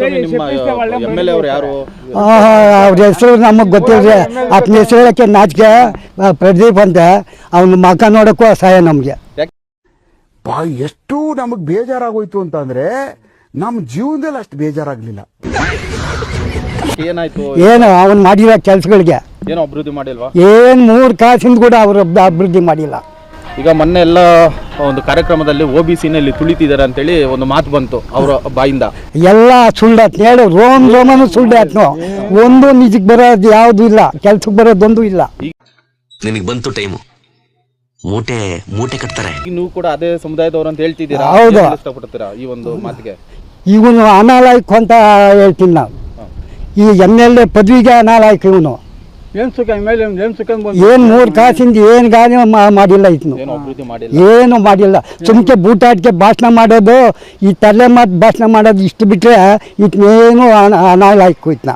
ನಿಮ್ಮ MLA ಅವರು ಯಾರು? ಅವ್ರ ಹೆಸರು ನಮಗೆ ಗೊತ್ತಿದ್ರೆ ಆತನ ಹೆಸರು ಹೇಳಕ್ಕೆ ನಾಚಿಕೆ. ಪ್ರದೀಪ್ ಅಂತ, ಅವನ ಮಕ ನೋಡಕ್ಕೂ ಅಸಹಾಯ ನಮಗೆ. ಎಷ್ಟು ನಮಗೆ ಬೇಜಾರಾಗೋಯ್ತು ಅಂತಂದ್ರೆ ನಮ್ಮ ಜೀವನದಲ್ಲಿ ಅಷ್ಟು ಬೇಜಾರಾಗ್ಲಿಲ್ಲ. ಏನಾಯ್ತು? ಏನು ಅವನು ಮಾಡಿರೋ ಕೆಲಸಗಳಿಗೆ ಏನೋ ಅಭಿವೃದ್ಧಿ ಮಾಡಿಲ್ವಾ? ಏನು 3 ಕಾಸಿಂದ ಕೂಡ ಅವರು ಅಭಿವೃದ್ಧಿ ಮಾಡಿಲ್ಲ. ಈಗ ಮೊನ್ನೆ ಎಲ್ಲ ಒಂದು ಕಾರ್ಯಕ್ರಮದಲ್ಲಿ OBCನಲ್ಲಿ ತುಳಿತಿದ್ದಾರೆ ಅಂತೇಳಿ ಒಂದು ಮಾತು ಬಂತು ಅವರ ಬಾಯಿಂದ. ಎಲ್ಲ ಸುಳ್ಳಾತ್ ಹೇಳು, ರೋಮನು ಸುಳ್ಳಾತ್ನು. ಒಂದು ನಿಜಕ್ಕೆ ಬರೋದು ಯಾವುದು ಇಲ್ಲ, ಕೆಲ್ಸಕ್ಕೆ ಬರೋದೊಂದು ಇಲ್ಲ. ನಿನಗೆ ಬಂತು ಟೈಮು, ಮೂಟೆ ಮೂಟೆ ಕಟ್ತಾರೆ. ನೀವು ಕೂಡ ಅದೇ ಸಮುದಾಯದವರು ಅಂತ ಹೇಳ್ತಿದ್ದೀರಾ? ಹೌದು. ಇಷ್ಟಪಡ್ತೀರಾ ಈ ಒಂದು ಮಾತಿಗೆ? ಇವನು ಅನಾಲಾಯಕ ಅಂತ ಹೇಳ್ತೀನಿ ನಾವು. ಈ MLA ಪದವಿಗೆ ಅನಾಲಾಯಕ ಇವನು. ಏನು 3 ಕಾಸಿಂದ ಏನು ಗಾನಿ ಮಾಡಿಲ್ಲ ಇದ್ನು, ಏನು ಮಾಡಿಲ್ಲ. ಸುಮ್ಕೆ ಬೂಟಾಟಿಗೆ ಭಾಷಣ ಮಾಡೋದು, ಈ ತಲೆ ಮಾತು ಭಾಷಣ ಮಾಡೋದು, ಇಷ್ಟು ಬಿಟ್ರೆ ಇದನ್ನೇನು ಅನಾಲಾಯಕ ಇದ್ನ.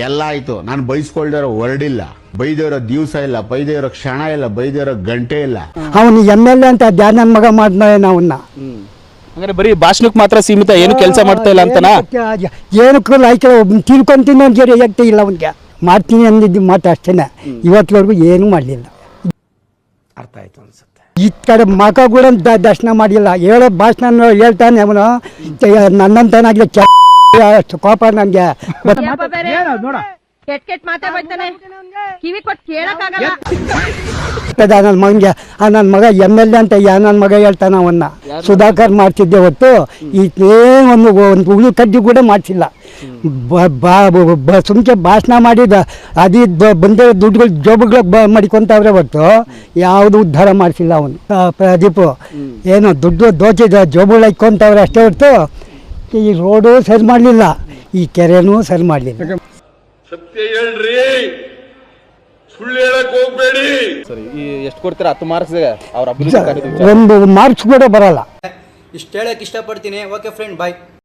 ಎಲ್ಲ ಆಯ್ತು, ನಾನು ಬೈಸ್ಕೊಳ್ದಿರೋ ವರ್ಡಿಲ್ಲ, ಬೈದಿರೋ ದಿವಸ ಇಲ್ಲ, ಬೈದಿರೋ ಕ್ಷಣ ಇಲ್ಲ, ಬೈದಿರೋ ಗಂಟೆ ಇಲ್ಲ. ಅವನು MLA ಅಂತ ಧ್ಯಾನ ಮಗ ಮಾಡ್ದ ಅವನ್ನ. ಅಂದ್ರೆ ಬರೀ ಭಾಷಣಕ್ಕೆ ಮಾತ್ರ ಸೀಮಿತ, ಏನು ಕೆಲಸ ಮಾಡ್ತಾ ಇಲ್ಲ ಅಂತನಾ? ಏನಕ್ಕೂ ಆಯ್ತು, ತಿಳ್ಕೊಂತೀನಿ ಅಂತ ಯಾಕೆ ಇಲ್ಲ ಅವನಿಗೆ. ಮಾಡ್ತೀನಿ ಅಂದಿದ್ದು ಮಾತು ಅಷ್ಟೇನೆ, ಇವತ್ತಿವರೆಗೂ ಏನೂ ಮಾಡಲಿಲ್ಲ. ಅರ್ಥ ಆಯ್ತು ಅನ್ಸುತ್ತೆ. ಈ ಕಡೆ ಮಕ ಕೂಡ ದರ್ಶನ ಮಾಡಿಲ್ಲ. ಹೇಳೋ ಭಾಷಣ ಹೇಳ್ತಾನೆ ಅವನು. ನನ್ನಂತನಾಗಲಿ ಅಷ್ಟು ಕೋಪ ನನಗೆ. ನನ್ನ ಮಗನಿಗೆ ನನ್ನ ಮಗ MLA ಅಂತ ನನ್ನ ಮಗ ಹೇಳ್ತಾನ ಅವನ್ನ. ಸುಧಾಕರ್ ಮಾಡ್ತಿದ್ದೆ ಹೊತ್ತು ಒಂದು ಉಳು ಕಡ್ಡಿ ಕೂಡ ಮಾಡ್ಸಿಲ್ಲ. ಸುಮ್ಕೆ ಭಾಷಣ ಮಾಡಿದ ಅದಿ ಬಂದ ದುಡ್ಡುಗಳು ಜೋಬುಗಳಿಗೆ ಮಡಿಕೊಂತವ್ರೆ ಹೊತ್ತು ಯಾವುದು ಉದ್ಧಾರ ಮಾಡಿಸಿಲ್ಲ ಅವನು. ಪ್ರದೀಪ್ ಏನು ದುಡ್ಡು ದೋಚಿದ ಜೋಬುಗಳು ಇಕ್ಕೊಂತವ್ರೆ ಅಷ್ಟೇ ಹೊತ್ತು. ಈ ರೋಡು ಸರಿ ಮಾಡಲಿಲ್ಲ, ಈ ಕೆರೆನೂ ಸರಿ ಮಾಡಲಿಲ್ಲ. ಸತ್ಯ ಹೇಳ್ರಿ, ಸುಳ್ಳು ಹೇಳಕ್ ಹೋಗ್ಬೇಡಿ. ಸರಿ, ಈ ಎಷ್ಟು ಕೊಡ್ತೀರಾ 10 ಮಾರ್ಕ್ಸ್ಗೆ ಅವ್ರ ಅಭಿವೃದ್ಧಿ? ಒಂದು ಮಾರ್ಕ್ಸ್ ಕೂಡ ಬರಲ್ಲ. ಇಷ್ಟು ಹೇಳಕ್ ಇಷ್ಟಪಡ್ತೀನಿ. ಓಕೆ ಫ್ರೆಂಡ್, ಬಾಯ್.